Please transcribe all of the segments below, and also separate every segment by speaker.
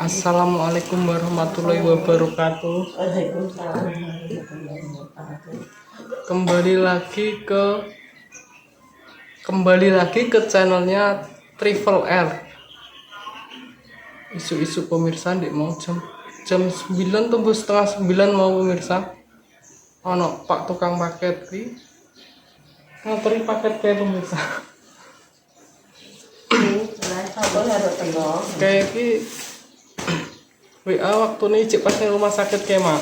Speaker 1: Assalamualaikum warahmatullahi wabarakatuh. Kembali lagi ke channelnya Triple R. Isu-isu pemirsa ndek mau jam 9 tembus setengah 9 mau pemirsa. Ono Pak tukang paket ki nganteri paket kayak pemirsa. Kayak ki WA waktu nih cek pas rumah sakit kayak mak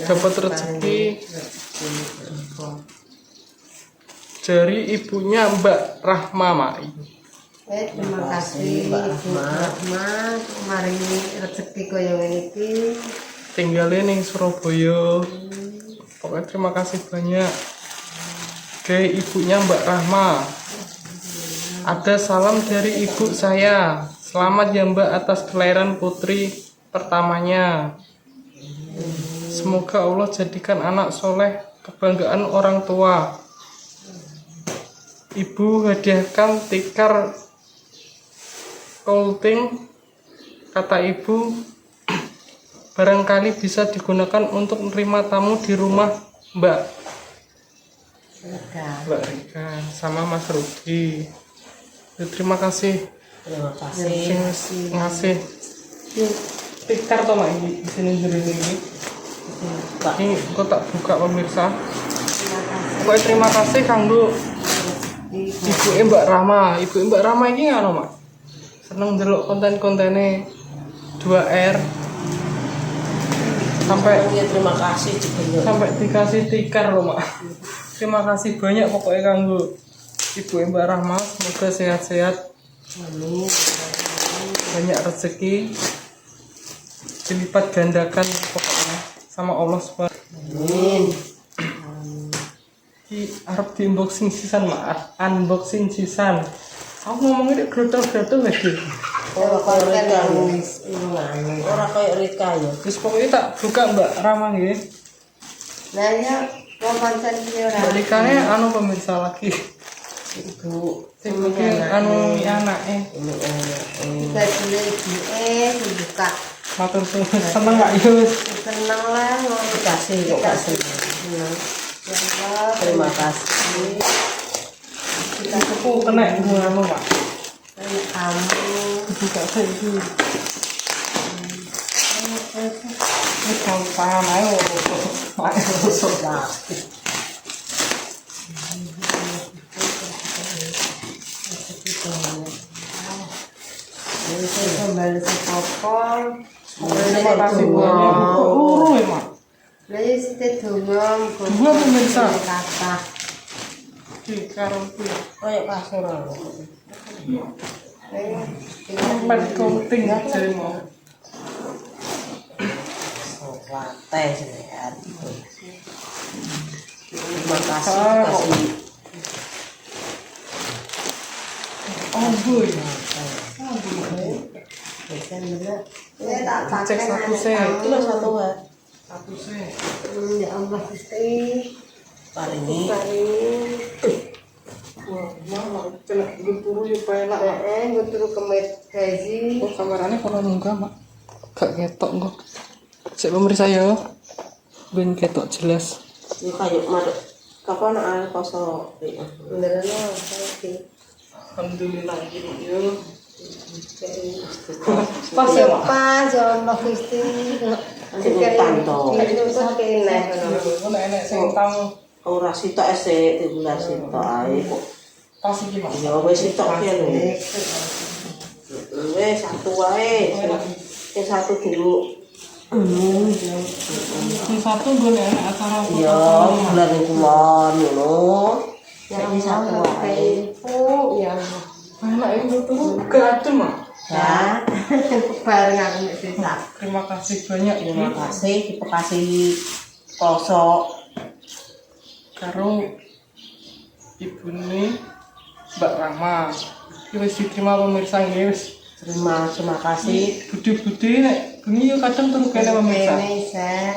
Speaker 1: dapat rezeki dari ibunya Mbak Rahma mak.
Speaker 2: Terima kasih Ibu Rahma kemarin rezeki koyo iki
Speaker 1: Tinggalin ning Surabaya. Pokoknya terima kasih banyak ke ibunya Mbak Rahma. Ada salam dari ibu saya. Selamat ya Mbak atas kelahiran putri pertamanya. Semoga Allah jadikan anak soleh kebanggaan orang tua. Ibu hadiahkan tikar Colting, kata ibu, barangkali bisa digunakan untuk menerima tamu di rumah Mbak Rika sama Mas Rudi. Terima kasih. Ngasih tikar toh mak ini di sini ini. Ini kok tak buka pemirsa. Pokoknya terima kasih kanggo Ibu Mbak Rahma. Ibu Mbak Rahma ini ngono mak. Seneng ndelok konten-kontene 2R.
Speaker 2: terima kasih juga
Speaker 1: Sampai dikasih tikar loh mak. Terima kasih banyak pokoknya kanggo Ibu Mbak Rahma. Semoga sehat-sehat.
Speaker 2: amin
Speaker 1: Banyak rezeki dilipat gandakan pokoknya sama Allah SWT.
Speaker 2: amin
Speaker 1: Arab di unboxing sisan mak, unboxing sisan. Aku ngomongnya grotel-grotel lagi.
Speaker 2: orang kayak Rika ya
Speaker 1: Terus pokoknya tak buka Mbak Rahma nggih.
Speaker 2: nah ya pancen iki ora
Speaker 1: Mbak Rikane anu pemirsa lagi.
Speaker 2: Ibu
Speaker 1: Sing mungkin anu anake.
Speaker 2: bajine ibu dibuka
Speaker 1: Matur suwun. Seneng gak Yus?
Speaker 2: seneng lah
Speaker 3: Kasih, kok kasih. Terima kasih.
Speaker 1: Aku kena anu Pak.
Speaker 2: kamu
Speaker 1: Buka saiki. Ini gampang ayo. Ayo sobat.
Speaker 2: kembali sekopol
Speaker 1: Terima kasih banyak. Luru ya mak.
Speaker 2: lagi sithik donga
Speaker 1: Dua pemirsa.
Speaker 2: kata
Speaker 1: Di karo kuwi.
Speaker 3: Kayak kasur.
Speaker 1: Tempat counting jare mau.
Speaker 3: Latte sehat. Terima kasih.
Speaker 1: Oh boy.
Speaker 2: ya tak pakai
Speaker 1: Cek satu
Speaker 2: nanti
Speaker 1: set.
Speaker 2: kamu.
Speaker 3: Kilo satu ya.
Speaker 1: Satu set.
Speaker 2: Ya Allah Gusti
Speaker 3: Hari ini
Speaker 1: Wah, mau kena genturu ya penak.
Speaker 2: gue turu kemet gaji
Speaker 1: Oh, kameranya kalau munggah mak. Gak ketok kok. Cek pemirsa ya. Ben ketok jelas.
Speaker 3: ini kayu maduk. Kapan air kosong?
Speaker 2: beneran lah saya
Speaker 1: Alhamdulillah ya.
Speaker 2: pas ya pas ya Allah Gusti
Speaker 3: Utang toh.
Speaker 2: itu kene
Speaker 1: Ngono enek sing tamu
Speaker 3: Ora sitok esek, dibulan sitok ae kok.
Speaker 1: pas iki Mas.
Speaker 3: Ya wis sitok ya lho. Wis satu wae. Yang satu dulu.
Speaker 1: Sing satu gue enek acara foto.
Speaker 3: Ya, bulan kulon ngono.
Speaker 2: ya
Speaker 3: Jadi satu
Speaker 2: Allah
Speaker 3: wae.
Speaker 2: ya Allah
Speaker 1: Enak itu tuh gede mak.
Speaker 3: Ya,
Speaker 2: bareng aku nek desa
Speaker 1: Terima kasih banyak
Speaker 3: terima
Speaker 1: ya
Speaker 3: kasih dikasih kosok.
Speaker 1: karo ibune Mbak Rahma. Iki wis diterima pemirsa nggih wis.
Speaker 3: Terima kasih.
Speaker 1: Budi-budi nek bengi yo kadang turu kene pemirsa.
Speaker 2: kene set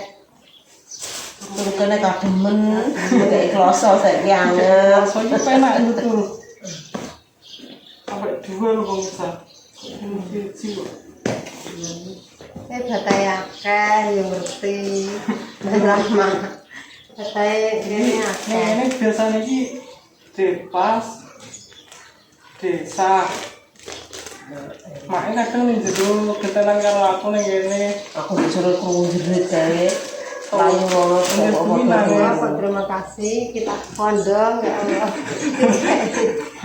Speaker 3: Terus kena kademen, kayak kloso saiki anget.
Speaker 1: Soalnya penak itu turu. Sampai 2 lho pemirsa.
Speaker 2: batai akeh yang ngerti. Lama. Batai ini akeh.
Speaker 1: Ini biasanya ini depas desa. Makanya kadang nih judul ketelan karo aku nih gini.
Speaker 3: Aku disuruh krungu jerit kae. Layu rono
Speaker 2: Apa, terima kasih kita kondong ya Allah.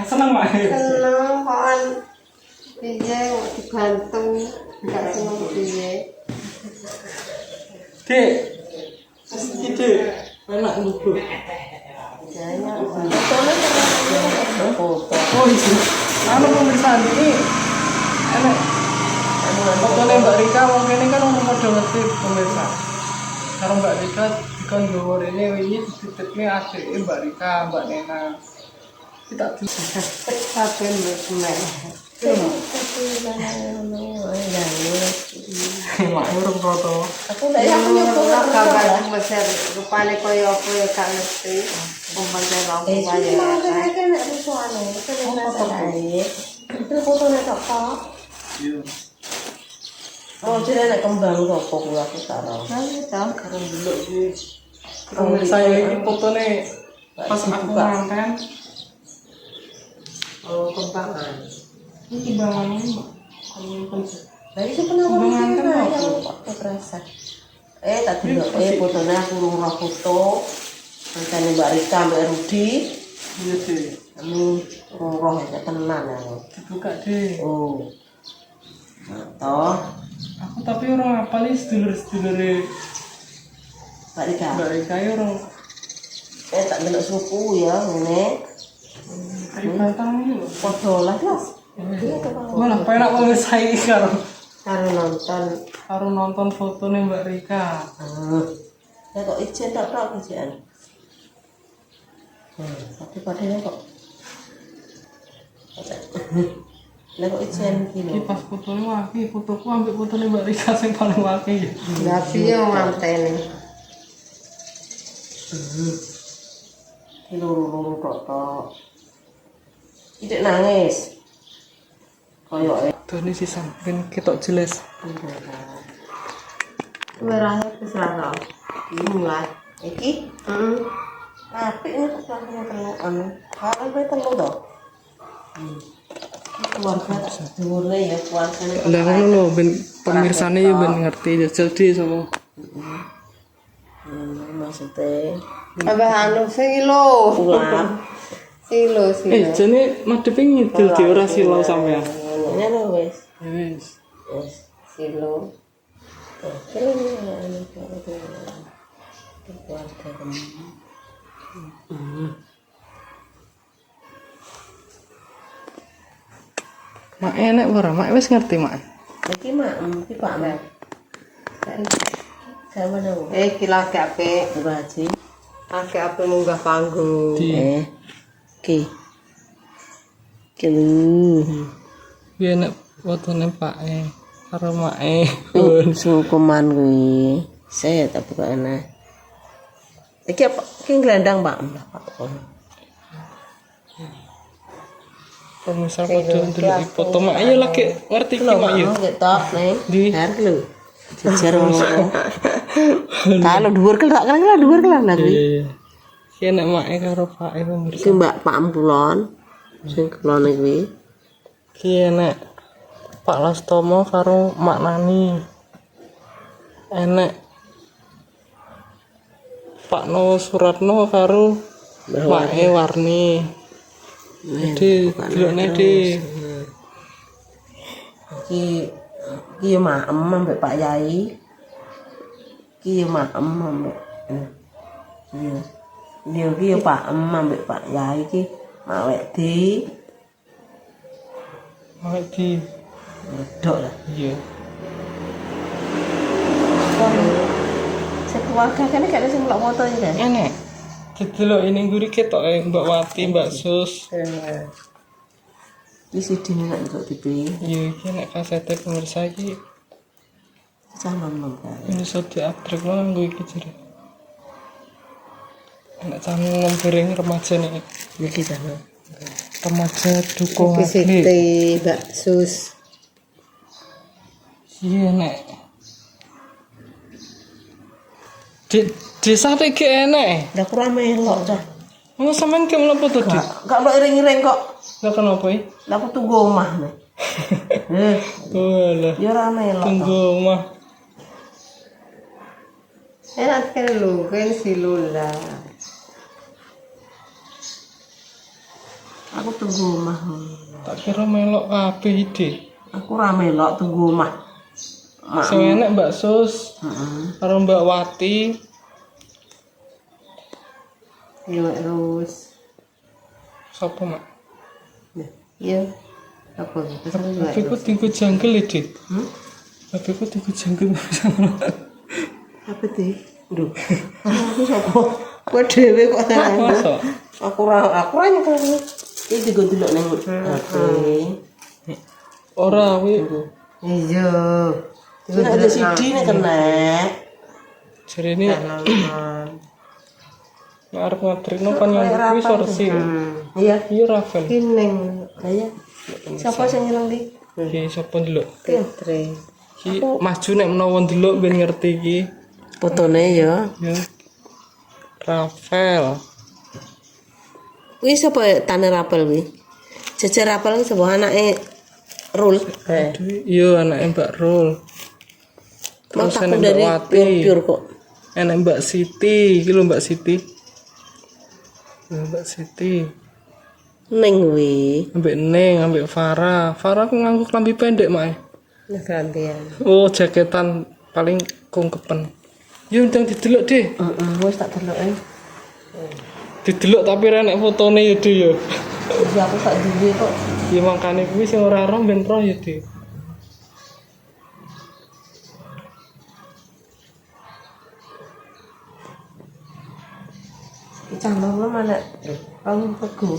Speaker 1: Seneng mak.
Speaker 2: Seneng kon piye kok dibantu enggak seneng piye.
Speaker 1: Dek. Iki dek. Enak lugu.
Speaker 2: Jaya
Speaker 3: foto.
Speaker 1: Oh iya. Anu pemirsa ini. Enak. Fotonya Mbak Rika mungkin ini kan orang model ngerti pemirsa. Kalau Mbak Rika dikon gowor ini titipnya adik Mbak Rika, Mbak Nena. Kita bisa.
Speaker 2: sampai mbek.
Speaker 1: Mak urung foto.
Speaker 3: Aku ndak aku nyoba
Speaker 2: Gambar Mesir rupane kaya apa ya gak ngerti. Umpama kaya
Speaker 3: Iki mau kene nek rusuhane, kene ae. Itu fotone tok kok.
Speaker 1: Iya.
Speaker 3: Oh, jadi nek kembang opo kuwi aku karo.
Speaker 1: Karo delok iki. Pemirsa ini fotone pas aku manten.
Speaker 2: Oh, kembangan.
Speaker 1: Ini timbangan ini, Mbak.
Speaker 3: Lah iki pernah
Speaker 1: Kembangan kan
Speaker 3: ya
Speaker 1: apa?
Speaker 3: kok terasa. Tak delok fotone aku lurah foto. Antene Mbak Rika Mbak Rudi.
Speaker 1: Iya deh.
Speaker 3: Anu roh ya tenan aku.
Speaker 1: Dibuka deh.
Speaker 3: Oh. Nah, toh
Speaker 1: Aku tapi orang apa nih sedulur-sedulure
Speaker 3: Mbak Rika.
Speaker 1: Mbak Rika ya orang
Speaker 3: Tak delok suku ya ngene.
Speaker 1: dari Batang ini loh.
Speaker 3: Foto lah, Mas. Iya to, Bang.
Speaker 1: Malah penak pemirsa ini karo
Speaker 2: Karo
Speaker 1: nonton foto nih Mbak Rika.
Speaker 3: Ya kok ijen tok ijen. Tapi padahal kok. Lah kok ijen
Speaker 1: Iki
Speaker 3: gini.
Speaker 1: pas fotonya waki, fotoku ambil foto nih Mbak Rika yang paling waki ya.
Speaker 2: Lah piye mantene.
Speaker 3: Ki loro-loro tok. Tidak nangis. Koyoke.
Speaker 1: Tuh ini sih sampein ketok jelas.
Speaker 2: Merahnya wis ra. Mulai.
Speaker 3: Iki
Speaker 2: Heeh.
Speaker 3: apik ini kok langsung telu anu. Kalau kowe telu to. Keluarga tak dhuwure ya keluargane.
Speaker 1: Lah ngono lho ben pemirsane ya ben ngerti jadi sama.
Speaker 3: Maksudnya
Speaker 2: Abah anu sing lho.
Speaker 3: pulang.
Speaker 2: Silo.
Speaker 1: Jane madepe ngidul di ora silau sampean.
Speaker 3: Ya lho wis.
Speaker 1: Ya wis.
Speaker 3: Wis.
Speaker 2: Silo.
Speaker 3: Kira ini anu keluarga kamu.
Speaker 1: Mak enak ora? Mak wis ngerti mak.
Speaker 3: Iki iki Pak Mak. Sama dong.
Speaker 2: Kila gape.
Speaker 3: Baji.
Speaker 2: Akeh ape munggah panggung.
Speaker 1: Di
Speaker 3: Ki. Kelu.
Speaker 1: ya enak fotone Pak karo mak
Speaker 3: Sukuman kuwi. Saya tak buka ana. Iki apa? Iki gelandang Pak.
Speaker 1: pemirsa foto dulu foto mak ayo lagi ngerti ki mak yo.
Speaker 3: Ketok nih.
Speaker 1: Di
Speaker 3: Har lho. Jejer ngono. Kalau dhuwur kelak dhuwur kelak lagi.
Speaker 1: iya. Ki enak mak karo Pak pemirsa.
Speaker 3: Iki Mbak Pak Ampulon. Sing kelone kuwi.
Speaker 1: Ki enak Pak Lastomo karo Mak Nani. Enak Pak No Suratno karo Mak Warni. Jadi delokne di
Speaker 3: Iki yo maem ambek Pak Yai. Iki yo maem ambek iya. Iki yo Pak ambek Pak Yai iki mawek di
Speaker 1: mak di
Speaker 3: medok lah.
Speaker 1: iya.
Speaker 3: Sekeluarga kene gak ada sing melok foto iki kan.
Speaker 1: Enak. Didelok ini nguri ketok Mbak Wati, Mbak Sus.
Speaker 3: Iki sidine nek untuk TV.
Speaker 1: Iya, iki nek kasete pemirsa iki
Speaker 3: Canon kan.
Speaker 1: ini sudah diatrek nganggo iki jare. Enak canggung goreng remaja nih.
Speaker 3: Iki canon.
Speaker 1: Remaja dukung
Speaker 2: Iki
Speaker 1: atlet.
Speaker 2: Siti Mbak Sus.
Speaker 1: Iya nek. Di desa iki enek.
Speaker 3: Lah kurang melok cah.
Speaker 1: Ngono sampean ki mlebu to, Dik?
Speaker 3: Gak lo iring-iring kok.
Speaker 1: Lah kenapa iki?
Speaker 3: Lah aku tunggu omah nih.
Speaker 1: Walah,
Speaker 3: Ya ora melok.
Speaker 1: tunggu omah.
Speaker 2: Enak kan lu, kan si Lula.
Speaker 3: Aku tunggu omah.
Speaker 1: Tak kira melok kabeh ide.
Speaker 3: Aku ora melok tunggu omah.
Speaker 1: Sing enek Mbak Sus,
Speaker 3: Heeh.
Speaker 1: karo Mbak Wati.
Speaker 2: Iya, terus.
Speaker 1: Sopo, Mak?
Speaker 2: Iya. Apa gitu sama juga.
Speaker 1: Tapi ku tinggu jangkel ya, Dik.
Speaker 3: Hmm?
Speaker 1: Tapi ku tinggu jangkel.
Speaker 3: Apa tuh? Duh. Aku sapa? Kowe dhewe kok tangan.
Speaker 1: Masa?
Speaker 3: Aku ora nyekel. Iki digo delok ning HP.
Speaker 1: Ora wi
Speaker 2: Iya.
Speaker 3: Nek ada CD nek kena.
Speaker 1: jarene nek arep ngatrino kan yang kuwi sorsi.
Speaker 3: Iya.
Speaker 1: Iya Rafael.
Speaker 2: Kineng.
Speaker 3: Kaya. Siapa sing ngilang di?
Speaker 1: Iki sapa ndelok?
Speaker 2: Pintre.
Speaker 1: Iki maju nek menawa ndelok ben ngerti iki.
Speaker 3: Fotone ya.
Speaker 1: Ya. Rafael.
Speaker 3: Kuwi sapa tane rapel kuwi? Jejer rapel ki sapa anake Rul.
Speaker 1: Aduh, iya anake Mbak Rul. Terus
Speaker 3: Mataku
Speaker 1: enek Mbak
Speaker 3: dari
Speaker 1: Wati.
Speaker 3: pure kok.
Speaker 1: Enek Mbak Siti, iki lho Mbak Siti. Mbak Siti.
Speaker 3: Ning kuwi.
Speaker 1: Ambek Neng, ambek Farah. Farah aku nganggo klambi pendek, Mak.
Speaker 2: Nah, gantian.
Speaker 1: Oh, jaketan paling kungkepen. Yo ndang didelok, Deh.
Speaker 3: Heeh, wis tak delok
Speaker 1: Didelok tapi ra nek fotone ya, Deh ya.
Speaker 3: Iya aku tak duwe kok.
Speaker 1: Ya makane kuwi sing ora roh ben roh ya, Deh.
Speaker 3: Cangkem mana? Kamu pegu.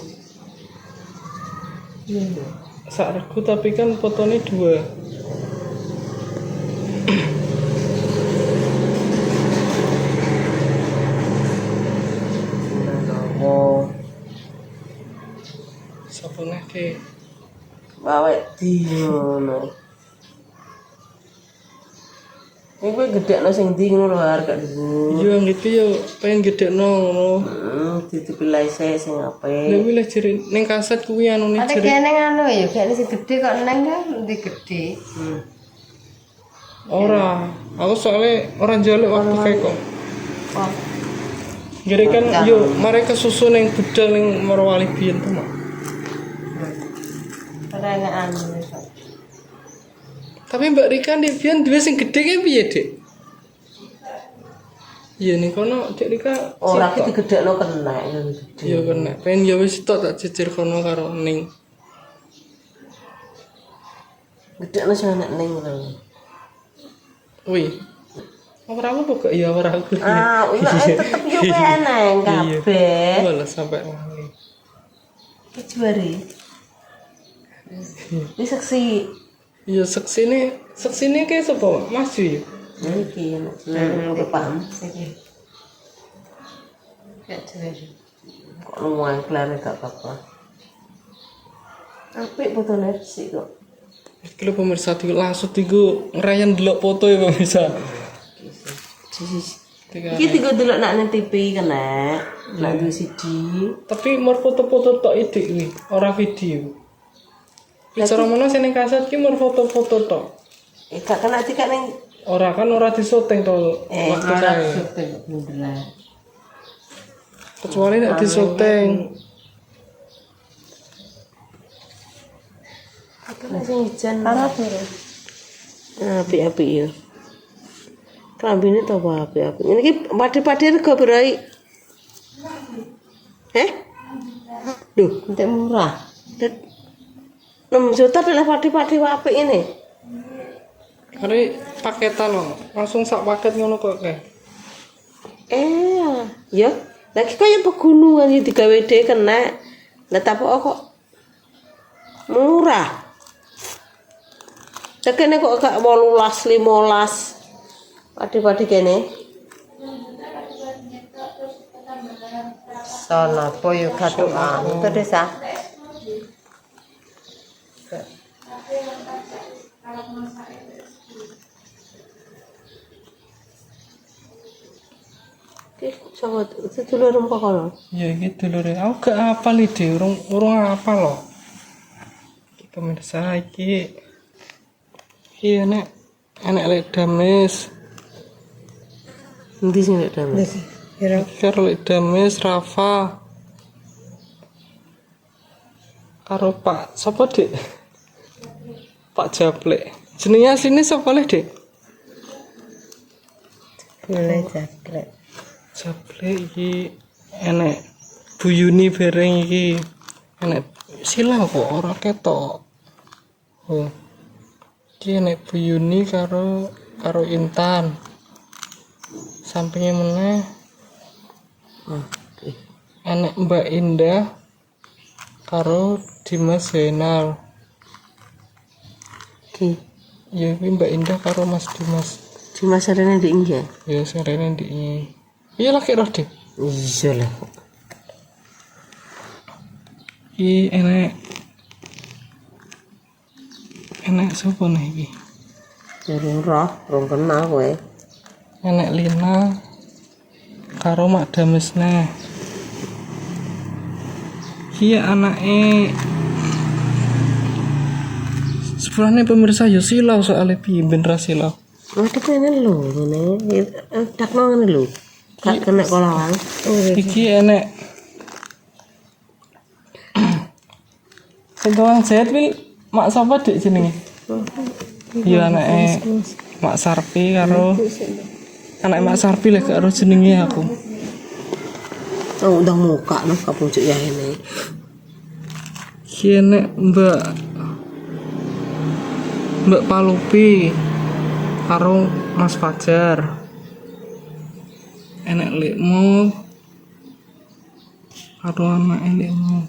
Speaker 3: Iya.
Speaker 1: Sak regu tapi kan fotone 2.
Speaker 3: Oh,
Speaker 1: Sapa neh, Deh?
Speaker 3: bawa di ngono. Ini gue gede no sing di ngono lho harga dulu.
Speaker 1: Yo gitu yo pengen gedekno ngono.
Speaker 3: Ditipilai saya sing
Speaker 1: Lha
Speaker 3: ape.
Speaker 1: kuwi lek jere ning kaset kuwi anune
Speaker 2: Ada
Speaker 1: jere.
Speaker 2: kene anu ya, kene si gede kok neng kan di gede.
Speaker 1: Ora, aku soalnya orang jaluk waktu kayak kok.
Speaker 3: Oh,
Speaker 1: Jadi kan yo mereka susu ning budal ning Morowali biyen tuh, Mak.
Speaker 2: Ora enak anu.
Speaker 1: Tapi Mbak Rika ndek biyen duwe sing gedhe ki piye, Dik? Iya ning kono Dik Rika
Speaker 3: ora ki digedekno kena ya gede.
Speaker 1: yo kena. Pengen ya wis tok tak jejer kono karo ning.
Speaker 3: Gedekno sing enek ning ngono.
Speaker 1: Wih. Ora aku kok ya ora aku.
Speaker 3: Ah, tetep yo eneng kabeh.
Speaker 1: Malah sampai wangi.
Speaker 3: Ki juari. Ini seksi.
Speaker 1: Iya seksine kayak sapa, Mak? Mas Ju.
Speaker 3: Iki nek paham.
Speaker 2: Kayak jelas.
Speaker 3: Kok lumayan klare gak apa-apa. Apik fotone sik kok.
Speaker 1: Iki lho pemirsa langsung tigo ngerayan delok foto ya pemirsa.
Speaker 3: Iki tiga delok nak nang TV kena. Nak duwe CD.
Speaker 1: Tapi mau foto-foto tok ide kuwi, ora video. Bicara mana sing ning kaset ki mau foto-foto tok.
Speaker 3: Gak kena dikak ning
Speaker 1: Ora kan ora disyuting to waktu kae. Kecuali nek disyuting.
Speaker 3: apa sing ijan.
Speaker 2: Parah tuh.
Speaker 3: Apik-apik ya. Klambine to apa apik-apik. Ini ki padi-padi rego piro iki? Duh,
Speaker 2: Entek murah.
Speaker 3: 6 juta adalah padi-padi apik ini.
Speaker 1: Kare paketan loh, langsung sak paket ngono kok kae.
Speaker 3: Ya. Lagi kaya pegunungan iki digawe dhewe kena. Lah tapi kok murah. Tekene kok gak 18 15. Padi-padi kene.
Speaker 2: Sono poyo katuan. Itu desa.
Speaker 3: Ki sapa sedulurmu kok kono?
Speaker 1: Ya iki dulure. Aku gak hafal ide, urung hafal loh. Iki pemirsa iki enek lek dames.
Speaker 3: Endi sing nek damai?
Speaker 1: Karo lek dames Rafa. Karo Pak sapa, Dik? Pak Jablek. Jenenge asline sapa le, Dik?
Speaker 3: Mulai jablek.
Speaker 1: Jablek iki enek Bu Yuni bareng iki. Enek silang kok ora ketok. Oh. Iki enek Bu Yuni karo Intan. Sampingnya meneh enek Mbak Indah karo Dimas Zainal.
Speaker 3: Ki
Speaker 1: Ya iki Mbak Indah karo Mas Dimas.
Speaker 3: Dimas arene ndek iki.
Speaker 1: Ya serene ndiknya. Iya lagi roh deh.
Speaker 3: Iya lah.
Speaker 1: Iki enek sapa nih iki?
Speaker 3: Durung roh, durung kenal kowe.
Speaker 1: Enek Lina karo Mak Damesne. Iya anake sebenarnya pemirsa ya silau soalnya piye ben ra silau.
Speaker 3: Waduh kene lho, ngene. Dakno ngene lho. Gak kena kolawang.
Speaker 1: Iki enek sing tukang jahit wi Mak sapa Dik jenenge? Ya anake Mak Sarpi karo anak Mak Sarpi lek karo jenenge aku.
Speaker 3: Oh, udah muka no kapuncuk ya ini.
Speaker 1: Iki enek Mbak Palupi karo Mas Fajar. Enek Lekmu karo anak Lekmu.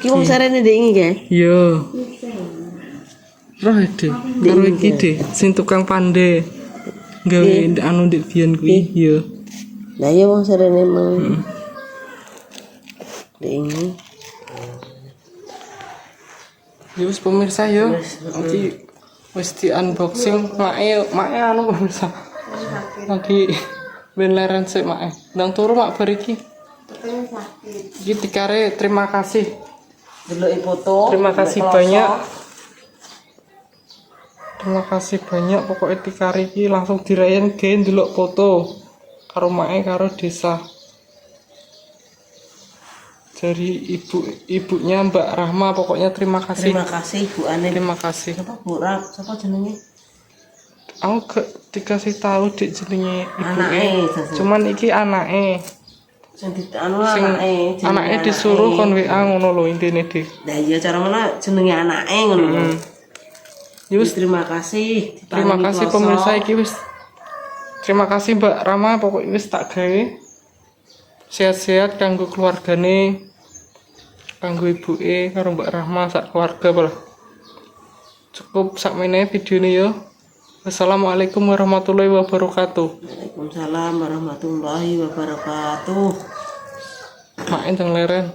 Speaker 3: Ki wong sarene ndek iki kae.
Speaker 1: Yo. Roh Dik, karo iki Dik, sing tukang pande. Gawe anu ndek biyen kuwi, yo.
Speaker 3: Lah ya wong sarene meng. Ndek iki.
Speaker 1: Ya wis pemirsa yo. Iki wis di unboxing make anu pemirsa. Lagi ben leren sik make. Ndang turu mak bar iki. Iki dikare terima kasih.
Speaker 3: Deloki foto.
Speaker 1: Terima kasih banyak. Terima kasih banyak pokoknya dikare iki langsung dirayain gawe ndelok foto karo mae karo desa. Dari ibunya Mbak Rahma pokoknya terima kasih.
Speaker 3: Terima kasih Bu Ane.
Speaker 1: Terima kasih.
Speaker 3: Sapa Bu Rak? Sapa jenenge?
Speaker 1: Aku gak dikasih tahu Dik jenenge
Speaker 3: Anake.
Speaker 1: ibuke. Cuman iki anake.
Speaker 3: Sing anu anake.
Speaker 1: Anake disuruh kon WA ngono lho intine Dik.
Speaker 3: Lah iya cara mana jenenge anake ngono lho.
Speaker 1: Yus,
Speaker 3: Terima kasih.
Speaker 1: terima kasih pemirsa iki wis. Terima kasih Mbak Rama pokoknya wis tak gawe. Sehat-sehat kanggo keluargane, kanggo ibuke karo Mbak Rahma sak keluarga pula. Cukup sakmene videone yo. Wassalamualaikum warahmatullahi wabarakatuh.
Speaker 3: Waalaikumsalam warahmatullahi wabarakatuh.
Speaker 1: Main teng leren.